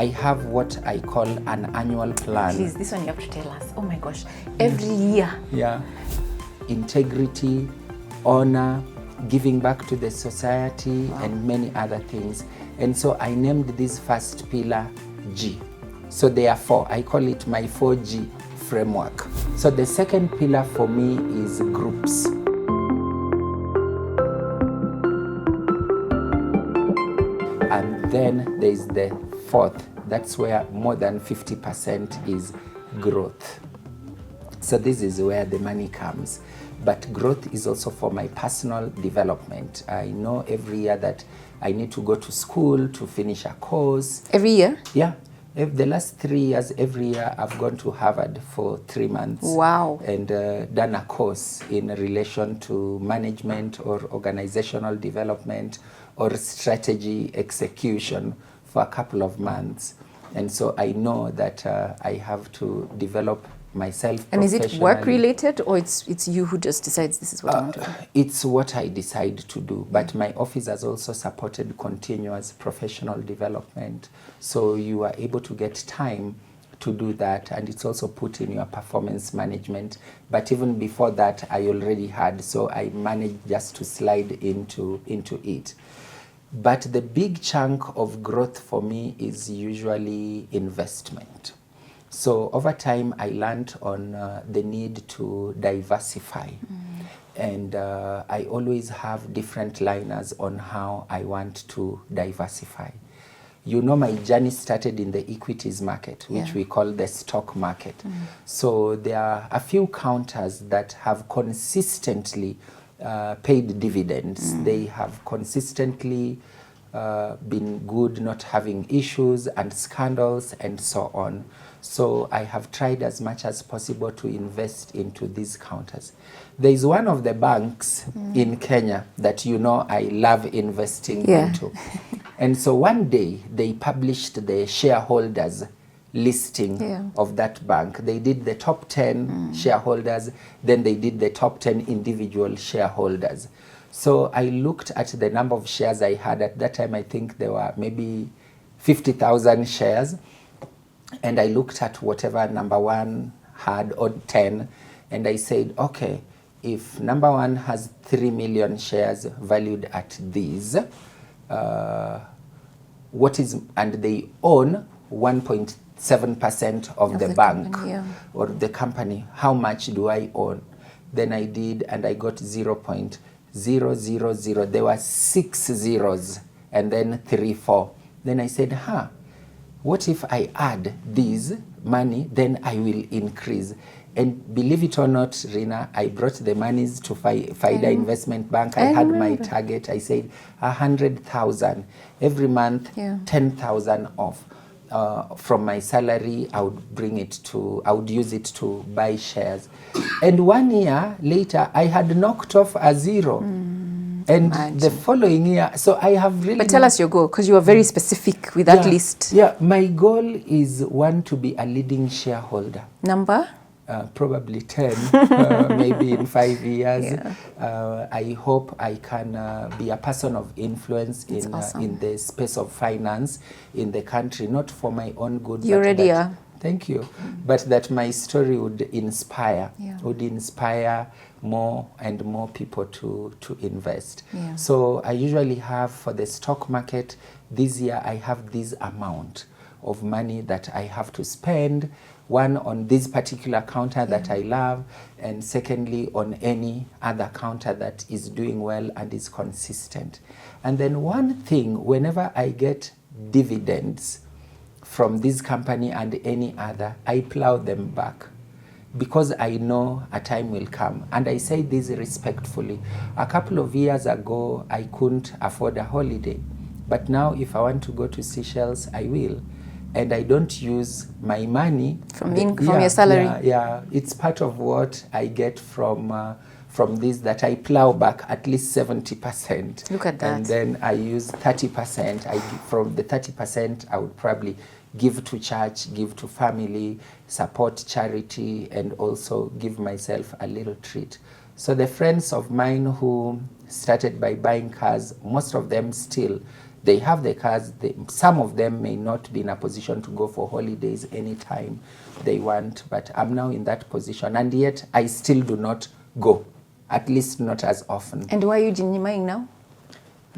I have what I call an annual plan. Please, this one you have to tell us. Oh my gosh, every year. Yeah. Integrity, honor, giving back to the society, wow, and many other things. And so I named this first pillar G. So there are 4. I call it my 4G framework. So the second pillar for me is groups. And then there's the 4th. That's where more than 50% is growth. So this is where the money comes. But growth is also for my personal development. I know every year that I need to go to school to finish a course. Every year? Yeah. The last 3 years, every year I've gone to Harvard for 3 months. Wow. And done a course in relation to management or organizational development or strategy execution for a couple of months. And so I know that I have to develop myself And is professionally. it work related, or it's you who just decides this is what I want to do? It's what I decide to do, but my office has also supported continuous professional development, so you are able to get time to do that, and it's also put in your performance management. But even before that, I already had, so I managed just to slide into it. But the big chunk of growth for me is usually investment. So over time, I learned on the need to diversify. And I always have different liners on how I want to diversify. You know, my journey started in the equities market, which we call the stock market. So there are a few counters that have consistently paid dividends. They have consistently been good, not having issues and scandals and so on. So I have tried as much as possible to invest into these counters. There is one of the banks in Kenya that you know I love investing into. And so one day they published the shareholders listing of that bank. They did the top 10 shareholders, then they did the top 10 individual shareholders. So I looked at the number of shares I had. At that time, I think there were maybe 50,000 shares. And I looked at whatever number 1 had on 10, and I said, okay, if number 1 has 3 million shares valued at these, and they own 1.7% of the bank or the company, how much do I own? Then I did, and I got 0.000. There were 6 zeros and then 3, 4. Then I said, what if I add these money, then I will increase. And believe it or not, Rina, I brought the monies to Faida Investment Bank. I had my target. I said 100,000 every month, 10,000 off. From my salary, I would use it to buy shares. And 1 year later, I had knocked off a 0. And the following year, so I have really... But tell us your goal, because you are very specific with that list. Yeah, my goal is, 1, to be a leading shareholder. Number? Probably 10, maybe in 5 years. I hope I can be a person of influence in the space of finance in the country, not for my own good. You already are. Thank you. But that my story would inspire, more and more people to invest. So I usually have, for the stock market, this year I have this amount of money that I have to spend, 1 on this particular counter that I love, and secondly on any other counter that is doing well and is consistent. And then one thing, whenever I get dividends from this company and any other, I plow them back, because I know a time will come. And I say this respectfully. A couple of years ago, I couldn't afford a holiday. But now if I want to go to Seychelles, I will. And I don't use my money. From your salary? Yeah, it's part of what I get from this, that I plow back at least 70%. Look at that. And then I use 30%. From the 30%, I would probably give to church, give to family, support charity, and also give myself a little treat. So the friends of mine who started by buying cars, most of them still, They have the cars. Some of them may not be in a position to go for holidays anytime they want, but I'm now in that position, and yet I still do not go, at least not as often. And why are you jinyimaing now?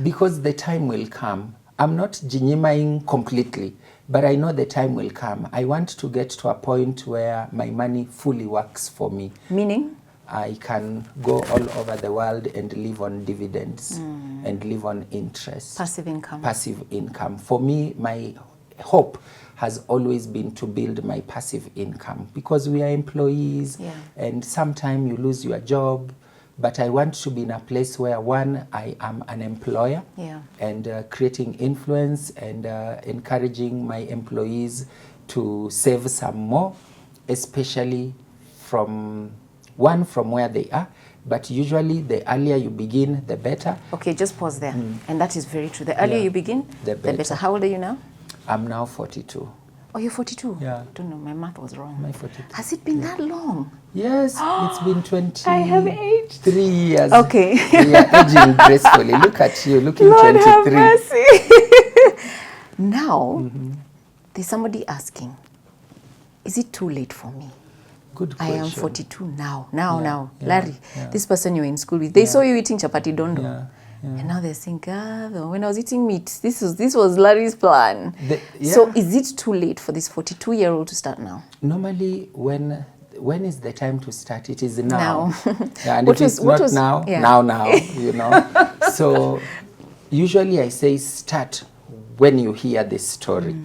Because the time will come. I'm not jinyimaing completely, but I know the time will come. I want to get to a point where my money fully works for me. Meaning? I can go all over the world and live on dividends and live on interest. Passive income. Passive income. For me, my hope has always been to build my passive income, because we are employees, and sometimes you lose your job. But I want to be in a place where, one, I am an employer, and creating influence and encouraging my employees to save some more, especially from where they are. But usually the earlier you begin, the better. Okay, just pause there. And that is very true. The earlier you begin, the better. How old are you now? I'm now 42. Oh, you're 42? Yeah. I don't know, my math was wrong. My 42. Has it been that long? Yes, it's been 20. I have aged. 3 years. Okay. We are aging gracefully. Look at you, looking Lord 23. have mercy. Now, there's somebody asking, is it too late for me? Good question. I am 42 now. Now. Larry, this person you were in school with, they saw you eating chapati dondo. And now they're saying, God, when I was eating meat, this was Larry's plan. So is it too late for this 42-year-old to start now? Normally, when is the time to start? It is now. And What if it's was, not now, now, you know. So usually I say start when you hear this story.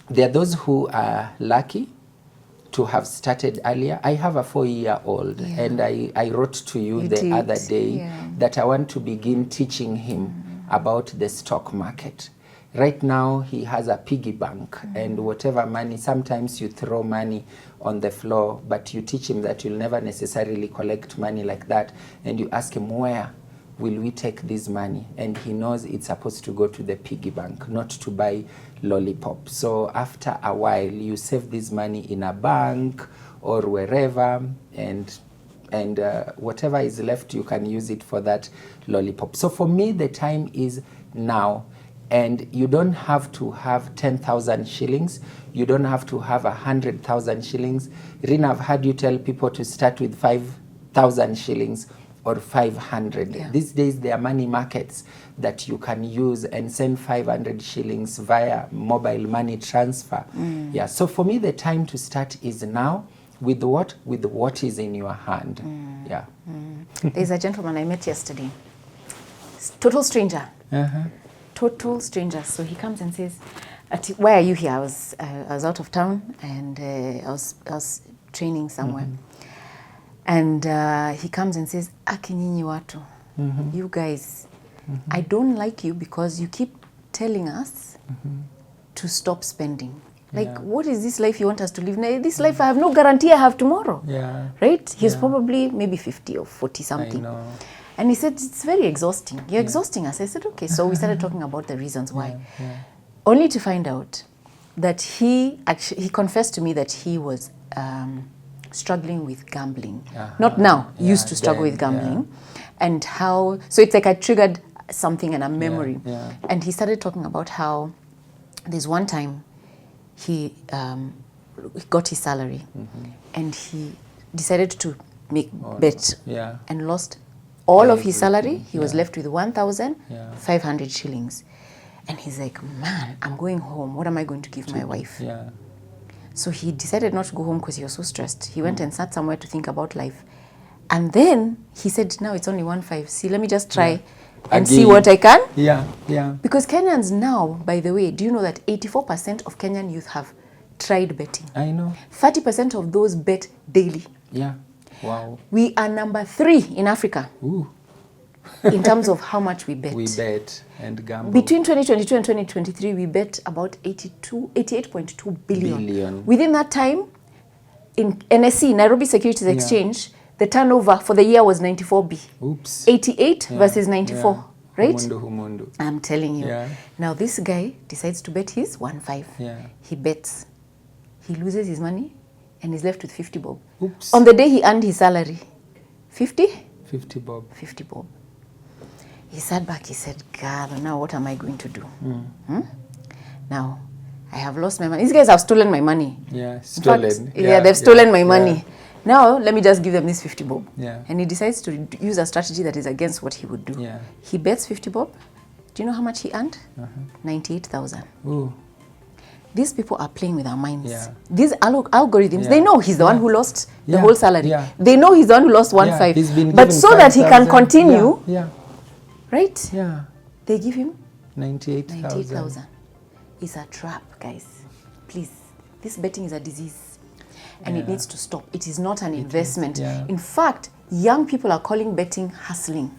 There are those who are lucky to have started earlier. I have a 4-year-old, and I wrote to you the other day that I want to begin teaching him about the stock market. Right now, he has a piggy bank, and whatever money, sometimes you throw money on the floor, but you teach him that you'll never necessarily collect money like that, and you ask him, where will we take this money? And he knows it's supposed to go to the piggy bank, not to buy lollipop. So after a while, you save this money in a bank or wherever, and whatever is left, you can use it for that lollipop. So for me, the time is now. And you don't have to have 10,000 shillings. You don't have to have 100,000 shillings. Rina, I've heard you tell people to start with 5,000 shillings or 500. These days, there are money markets that you can use and send 500 shillings via mobile money transfer. So for me, the time to start is now. With what? With what is in your hand. There's a gentleman I met yesterday. Total stranger. Total stranger. So he comes and says, why are you here? I was out of town, and I was training somewhere. And he comes and says, Akinyinyi watu, you guys, I don't like you because you keep telling us to stop spending. Like, what is this life you want us to live? Now, this life, I have no guarantee I have tomorrow. Right? He's probably maybe 50 or 40 something. I know. And he said, it's very exhausting. You're exhausting us. I said, okay. So we started talking about the reasons why. Only to find out that he confessed to me that he was struggling with gambling. Not now, used to struggle with gambling. And how, so it's like I triggered something and a memory. And he started talking about how there's one time he got his salary and he decided to make bet and lost all of his salary. He was left with 1,500 shillings. And he's like, man, I'm going home. What am I going to give my wife? So he decided not to go home because he was so stressed. He went and sat somewhere to think about life. And then he said, now it's only 1,500. See, let me just try and see what I can. Because Kenyans now, by the way, do you know that 84% of Kenyan youth have tried betting? I know. 30% of those bet daily. Wow. We are number 3 in Africa. In terms of how much we bet. We bet and gamble. Between 2022 and 2023, we bet about 88.2 billion. Within that time, in NSE, Nairobi Securities Exchange, the turnover for the year was 94B. Oops. 88 versus 94, right? Humundu. I'm telling you. Now this guy decides to bet his 1,500. He bets. He loses his money and is left with 50 bob. On the day he earned his salary. 50? 50 bob. 50 bob. He sat back, he said, God, now what am I going to do? Now, I have lost my money. These guys have stolen my money. Yeah, In stolen. fact, they've stolen my money. Yeah. Now, let me just give them this 50 bob. Yeah. And he decides to use a strategy that is against what he would do. Yeah. He bets 50 bob. Do you know how much he earned? 98,000. Ooh. These people are playing with our minds. Yeah. These algorithms, they know he's the one who lost the Yeah. whole salary. Yeah. They know he's the one who lost 1.5. He's been But given so that he can 5,000. continue, Yeah. right? Yeah. They give him 98,000. 98,000. It's a trap, guys. Please, this betting is a disease. And it needs to stop. It is not an investment. Yeah. In fact, young people are calling betting hustling.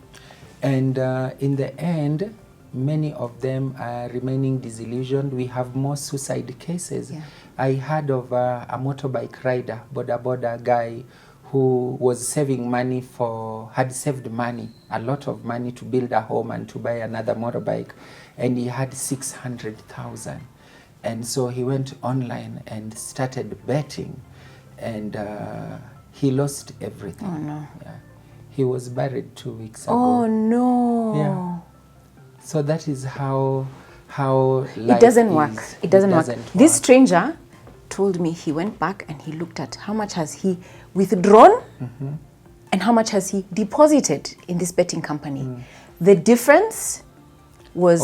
And in the end, many of them are remaining disillusioned. We have more suicide cases. Yeah. I heard of a motorbike rider, boda guy, who was saving money had saved money, a lot of money to build a home and to buy another motorbike. And he had 600,000. And so he went online and started betting. And he lost everything. Oh, no. Yeah. He was buried 2 weeks ago. Oh, no. Yeah. So that is how life It doesn't is. work. It doesn't work. This stranger told me he went back and he looked at how much has he withdrawn and how much has he deposited in this betting company. The difference was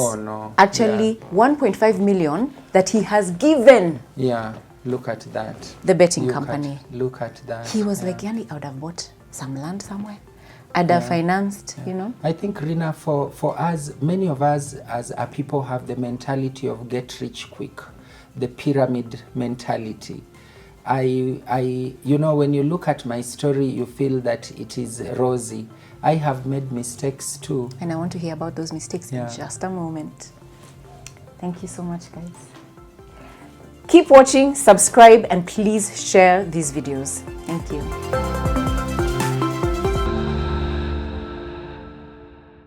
actually 1.5 million that he has given. Yeah, look at that. The betting company. Look at that. He was like, Yani, I would have bought some land somewhere. I'd have financed, you know. I think, Rina, for us, many of us as a people have the mentality of get rich quick, the pyramid mentality. You know, when you look at my story, you feel that it is rosy. I have made mistakes too. And I want to hear about those mistakes in just a moment. Thank you so much, guys. Keep watching, subscribe, and please share these videos. Thank you.